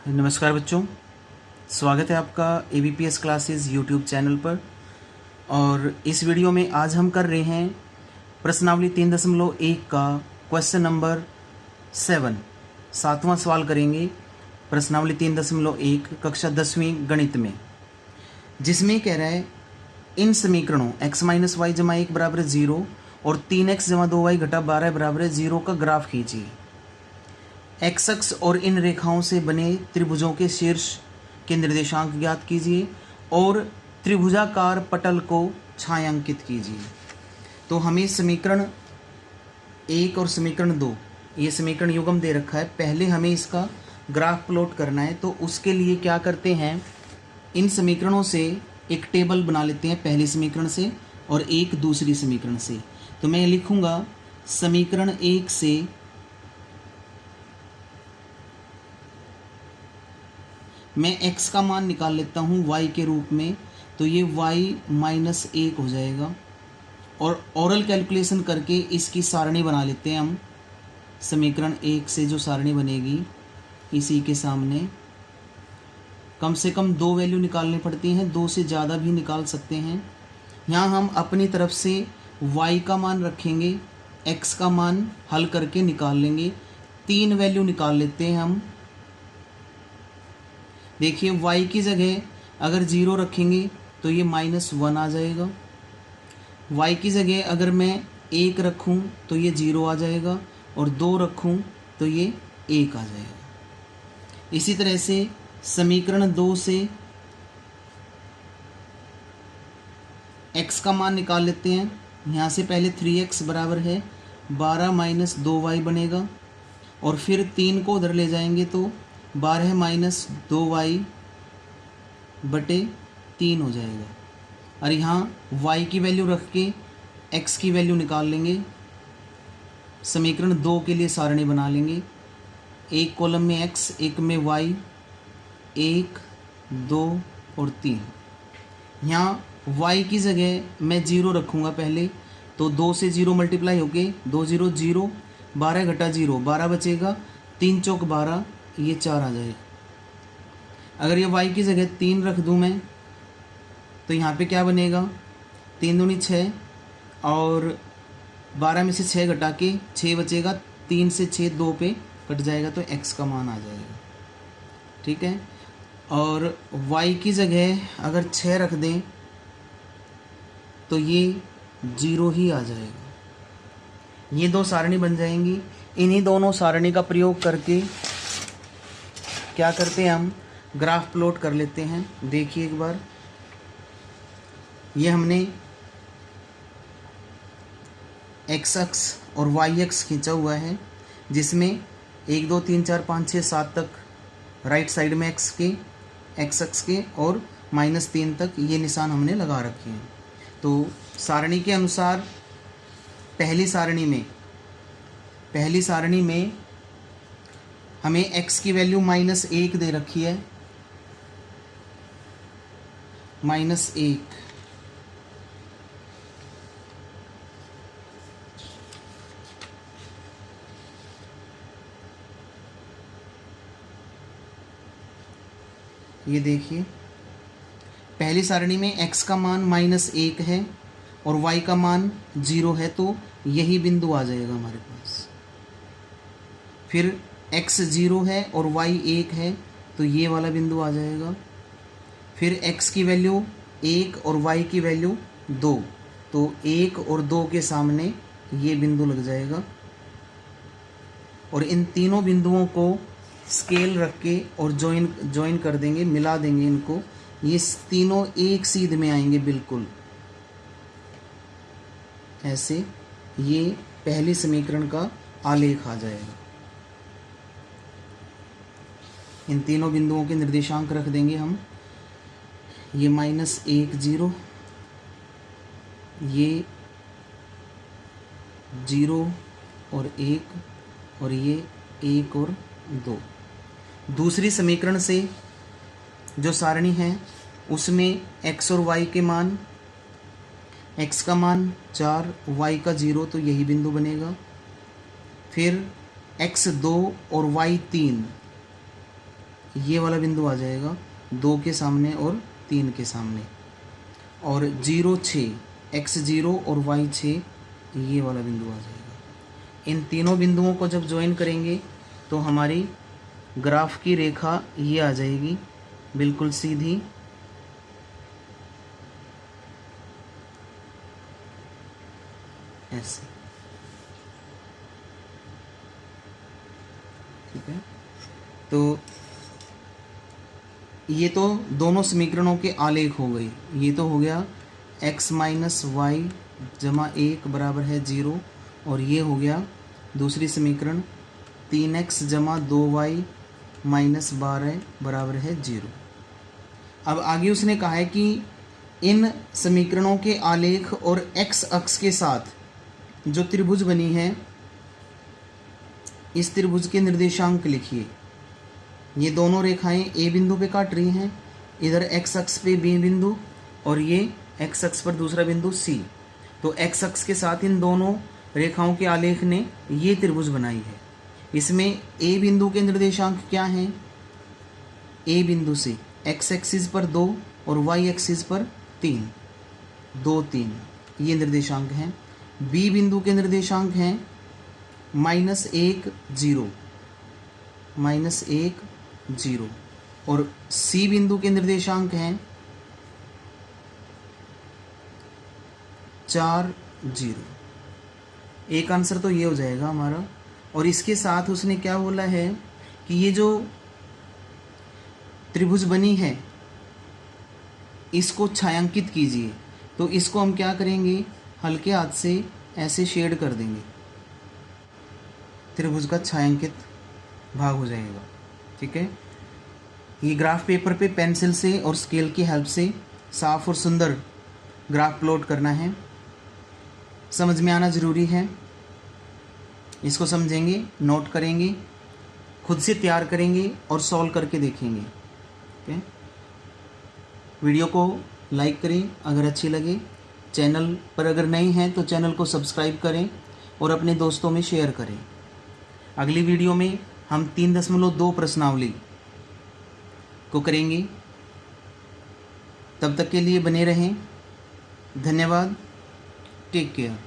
नमस्कार बच्चों, स्वागत है आपका ABPS क्लासेस यूट्यूब चैनल पर। और इस वीडियो में आज हम कर रहे हैं प्रश्नावली 3.1 का क्वेश्चन नंबर 7वां सवाल करेंगे। प्रश्नावली 3.1 कक्षा 10वीं गणित में, जिसमें कह रहा है इन समीकरणों x माइनस वाई जमा 1 बराबर 0 और 3x जमा 2y घटा 12 बराबर 0 का ग्राफ खींचिए। एक्स अक्ष और इन रेखाओं से बने त्रिभुजों के शीर्ष के निर्देशांक ज्ञात कीजिए और त्रिभुजाकार पटल को छायांकित कीजिए। तो हमें समीकरण 1 और समीकरण 2, ये समीकरण युग्म दे रखा है। पहले हमें इसका ग्राफ प्लॉट करना है, तो उसके लिए क्या करते हैं, इन समीकरणों से एक टेबल बना लेते हैं, पहले समीकरण से और एक दूसरी समीकरण से। तो मैं लिखूँगा समीकरण 1 से मैं x का मान निकाल लेता हूँ y के रूप में, तो ये y माइनस 1 हो जाएगा। और ओरल कैलकुलेशन करके इसकी सारणी बना लेते हैं हम। समीकरण 1 से जो सारणी बनेगी, इसी के सामने कम से कम 2 वैल्यू निकालनी पड़ती हैं, 2 से ज़्यादा भी निकाल सकते हैं। यहाँ हम अपनी तरफ से y का मान रखेंगे, x का मान हल करके निकाल लेंगे। 3 वैल्यू निकाल लेते हैं हम। देखिए y की जगह अगर 0 रखेंगे तो ये -1 आ जाएगा। y की जगह अगर मैं 1 रखूं तो ये 0 आ जाएगा, और 2 रखूं तो ये 1 आ जाएगा। इसी तरह से समीकरण 2 से x का मान निकाल लेते हैं। यहाँ से पहले 3x बराबर है 12 माइनस 2y बनेगा, और फिर 3 को उधर ले जाएंगे तो 12 माइनस 2y बटे 3 हो जाएगा। और यहाँ y की वैल्यू रख के x की वैल्यू निकाल लेंगे। समीकरण 2 के लिए सारणी बना लेंगे, एक कॉलम में x, एक में y, 1, 2 और 3। यहाँ y की जगह मैं 0 रखूँगा पहले, तो 2 से 0 मल्टीप्लाई होके 2 0 0, 12 घटा 0 12 बचेगा, 3 चौक 12, ये 4 आ जाएगा। अगर ये y की जगह 3 रख दूं मैं, तो यहाँ पे क्या बनेगा, 3 दूनी 6, और 12 में से 6 घटा के 6 बचेगा, 3 से 6 2 पे कट जाएगा, तो x का मान आ जाएगा। ठीक है। और y की जगह अगर 6 रख दें तो ये 0 ही आ जाएगा। ये 2 सारणी बन जाएंगी। इन्हीं दोनों सारणी का प्रयोग करके क्या करते हैं, हम ग्राफ प्लॉट कर लेते हैं। देखिए एक बार, ये हमने x अक्ष और y अक्ष खींचा हुआ है, जिसमें 1 2 3 4 5 6 7 तक राइट साइड में x अक्ष के और -3 तक ये निशान हमने लगा रखे हैं। तो सारणी के अनुसार पहली सारणी में हमें x की वैल्यू -1 दे रखी है, -1। ये देखिए, पहली सारणी में x का मान -1 है और y का मान 0 है, तो यही बिंदु आ जाएगा हमारे पास। फिर x 0 है और y 1 है, तो ये वाला बिंदु आ जाएगा। फिर x की वैल्यू 1 और y की वैल्यू 2, तो 1 और 2 के सामने ये बिंदु लग जाएगा। और इन तीनों बिंदुओं को स्केल रख के और जॉइन कर देंगे, मिला देंगे इनको। ये तीनों एक सीध में आएंगे बिल्कुल ऐसे। ये पहली समीकरण का आलेख आ जाएगा। इन तीनों बिंदुओं के निर्देशांक रख देंगे हम। ये -1 0, ये 0 और 1, और ये 1 और 2। दूसरी समीकरण से जो सारणी है उसमें x और y के मान, x का मान 4, y का 0, तो यही बिंदु बनेगा। फिर x 2 और y 3, ये वाला बिंदु आ जाएगा 2 के सामने और 3 के सामने, और 0 6 x0 और y 6 ये वाला बिंदु आ जाएगा। इन तीनों बिंदुओं को जब ज्वाइन करेंगे तो हमारी ग्राफ की रेखा ये आ जाएगी बिल्कुल सीधी, ऐसे। ठीक है, तो ये तो दोनों समीकरणों के आलेख हो गए। ये तो हो गया x माइनस वाई जमा 1 बराबर है 0, और ये हो गया दूसरी समीकरण 3x जमा 2y माइनस 12 बराबर है 0। अब आगे उसने कहा है कि इन समीकरणों के आलेख और x अक्ष के साथ जो त्रिभुज बनी है, इस त्रिभुज के निर्देशांक लिखिए। ये दोनों रेखाएं ए बिंदु पे काट रही हैं, इधर x अक्ष पे बी बिंदु और ये x अक्ष पर दूसरा बिंदु C। तो x अक्ष के साथ इन दोनों रेखाओं के आलेख ने ये त्रिभुज बनाई है। इसमें ए बिंदु के निर्देशांक क्या हैं? ए बिंदु से x एक्सिस पर 2 और y एक्सिस पर 3, 2 3 ये निर्देशांक हैं। बी बिंदु के निर्देशांक हैं -1 0, -1 0, और सी बिंदु के निर्देशांक हैं 4 0। एक आंसर तो ये हो जाएगा हमारा। और इसके साथ उसने क्या बोला है कि ये जो त्रिभुज बनी है इसको छायांकित कीजिए। तो इसको हम क्या करेंगे, हल्के हाथ से ऐसे शेड कर देंगे, त्रिभुज का छायांकित भाग हो जाएगा। ठीक है, ये ग्राफ पेपर पे पेंसिल से और स्केल की हेल्प से साफ और सुंदर ग्राफ प्लॉट करना है। समझ में आना ज़रूरी है। इसको समझेंगे, नोट करेंगे, खुद से तैयार करेंगे और सॉल्व करके देखेंगे। ठीक है, वीडियो को लाइक करें अगर अच्छी लगे। चैनल पर अगर नहीं हैं तो चैनल को सब्सक्राइब करें और अपने दोस्तों में शेयर करें। अगली वीडियो में हम 3.2 प्रश्नावली को करेंगे। तब तक के लिए बने रहें। धन्यवाद। Take care.